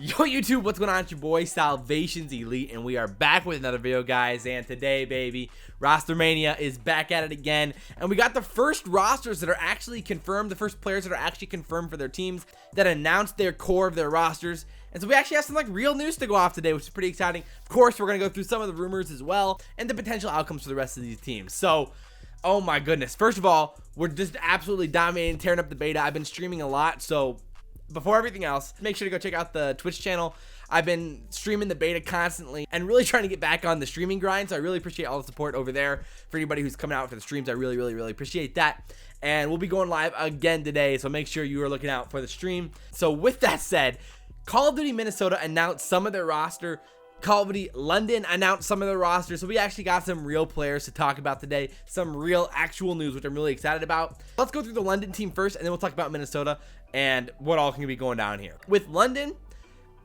Yo YouTube, what's going on? It's your boy SalvationsElite, and we are back with another video, guys. And today, baby, Rostermania is back at it again, and we got the first rosters that are actually confirmed, the first players that are actually confirmed for their teams that announced their core of their rosters. And so we actually have some like real news to go off today, which is pretty exciting. Of course, we're gonna go through some of the rumors as well and the potential outcomes for the rest of these teams. So, oh my goodness, first of all, we're just absolutely dominating, tearing up the beta. I've been streaming a lot, so before everything else, make sure to go check out the Twitch channel. I've been streaming the beta constantly and really trying to get back on the streaming grind, so I really appreciate all the support over there. For anybody who's coming out for the streams, I really appreciate that. And we'll be going live again today, so make sure you are looking out for the stream. So with that said, Call of Duty Minnesota announced some of their roster. Call of Duty London announced some of their rosters, so we actually got some real players to talk about today, some real actual news, which I'm really excited about. Let's go through the London team first, and then we'll talk about Minnesota and what all can be going down here. With London,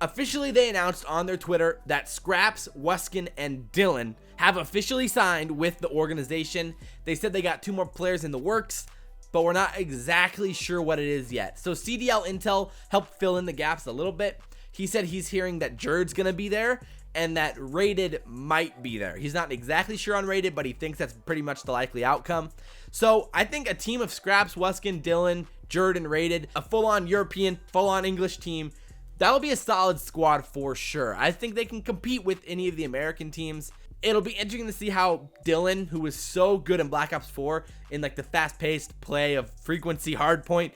officially they announced on their Twitter that Skrapz, Wuskin, and Dylan have officially signed with the organization. They said they got 2 more players in the works, but we're not exactly sure what it is yet. So CDL Intel helped fill in the gaps a little bit. He said he's hearing that Jerd's gonna be there and that Rated might be there. He's not exactly sure on Rated, but he thinks that's pretty much the likely outcome. So I think a team of Skrapz, Wuskin, Dylan, Jerd, and Rated, a full-on European, full-on English team, that'll be a solid squad for sure. I think they can compete with any of the American teams. It'll be interesting to see how Dylan, who was so good in Black Ops 4 in like the fast-paced play of frequency hardpoint,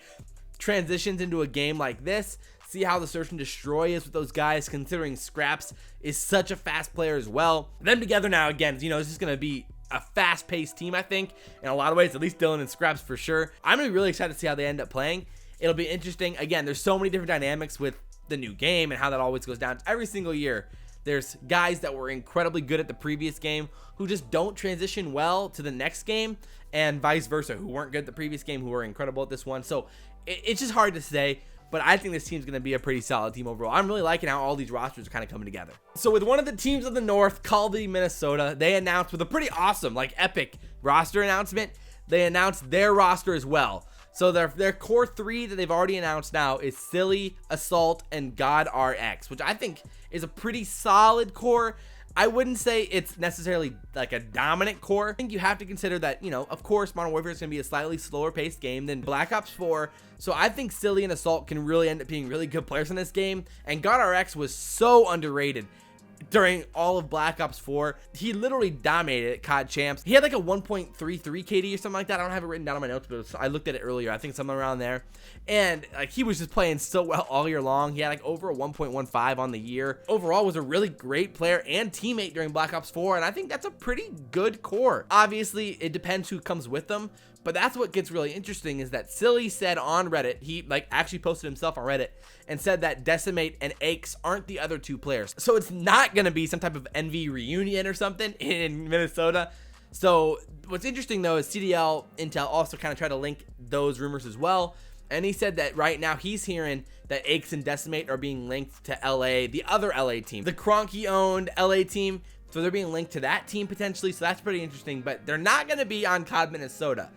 transitions into a game like this. See how the search and destroy is with those guys, considering Skrapz is such a fast player as well. Them together now, again, you know, this is going to be a fast-paced team, I think, in a lot of ways, at least Dylan and Skrapz for sure. I'm going to be really excited to see how they end up playing. It'll be interesting. Again, there's so many different dynamics with the new game and how that always goes down. Every single year, there's guys that were incredibly good at the previous game who just don't transition well to the next game, and vice versa, who weren't good at the previous game who were incredible at this one. So it's just hard to say. But I think this team's going to be a pretty solid team overall. I'm really liking how all these rosters are kind of coming together. So with one of the teams of the North, Call of Duty Minnesota, they announced with a pretty awesome, like epic roster announcement, they announced their roster as well. So their core 3 that they've already announced now is Silly, Assault, and GodRx, which I think is a pretty solid core. I wouldn't say it's necessarily like a dominant core. I think you have to consider that, you know, of course, Modern Warfare is going to be a slightly slower paced game than Black Ops 4. So I think Silly and Assault can really end up being really good players in this game. And GodRx was so underrated during all of Black Ops 4. He literally dominated at COD Champs. He had like a 1.33 KD or something like that. I don't have it written down on my notes, but I looked at it earlier. I think somewhere around there. And like he was just playing so well all year long. He had like over a 1.15 on the year. Overall was a really great player and teammate during Black Ops 4, and I think that's a pretty good core. Obviously, it depends who comes with them, but that's what gets really interesting is that Silly said on Reddit, he like actually posted himself on Reddit and said that Decimate and Hecz aren't the other 2 players. So it's not going to be some type of Envy reunion or something in Minnesota. So what's interesting though is CDL Intel also kind of tried to link those rumors as well. And he said that right now he's hearing that Hecz and Decimate are being linked to LA, the other LA team, the Cronky owned LA team. So they're being linked to that team potentially. So that's pretty interesting, but they're not going to be on COD Minnesota.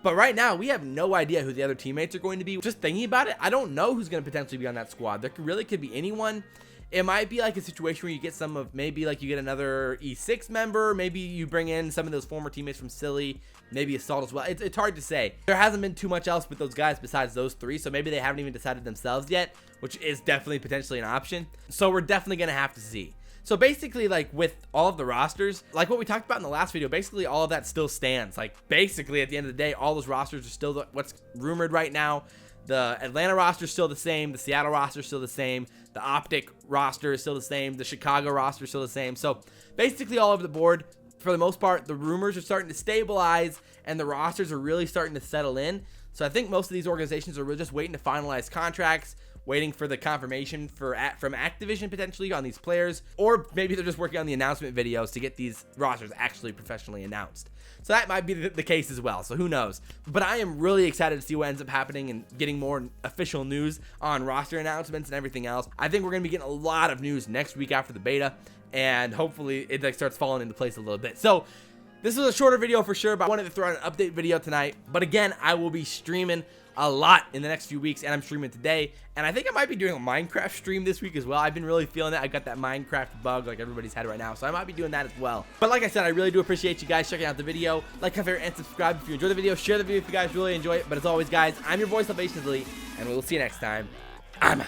But right now, we have no idea who the other teammates are going to be. Just thinking about it, I don't know who's going to potentially be on that squad. There really could be anyone. It might be like a situation where you get some of, maybe like you get another E6 member. Maybe you bring in some of those former teammates from Silly, maybe Assault as well. It's hard to say. There hasn't been too much else with those guys besides those 3. So maybe they haven't even decided themselves yet, which is definitely potentially an option. So we're definitely going to have to see. So basically, like with all of the rosters, like what we talked about in the last video, basically all of that still stands. Like basically at the end of the day, all those rosters are still what's rumored right now. The Atlanta roster is still the same. The Seattle roster is still the same. The OpTic roster is still the same. The Chicago roster is still the same. So basically all over the board, for the most part, the rumors are starting to stabilize and the rosters are really starting to settle in. So I think most of these organizations are really just waiting to finalize contracts, waiting for the confirmation from Activision potentially on these players, or maybe they're just working on the announcement videos to get these rosters actually professionally announced. So that might be the case as well, so who knows. But I am really excited to see what ends up happening and getting more official news on roster announcements and everything else. I think we're going to be getting a lot of news next week after the beta, and hopefully it like starts falling into place a little bit. So this was a shorter video for sure, but I wanted to throw out an update video tonight. But again, I will be streaming a lot in the next few weeks, and I'm streaming today. And I think I might be doing a Minecraft stream this week as well. I've been really feeling that. I got that Minecraft bug like everybody's had right now, so I might be doing that as well. But like I said, I really do appreciate you guys checking out the video. Like, comment, and subscribe if you enjoyed the video. Share the video if you guys really enjoy it. But as always, guys, I'm your boy SalvationsElite, and we will see you next time. I'm out.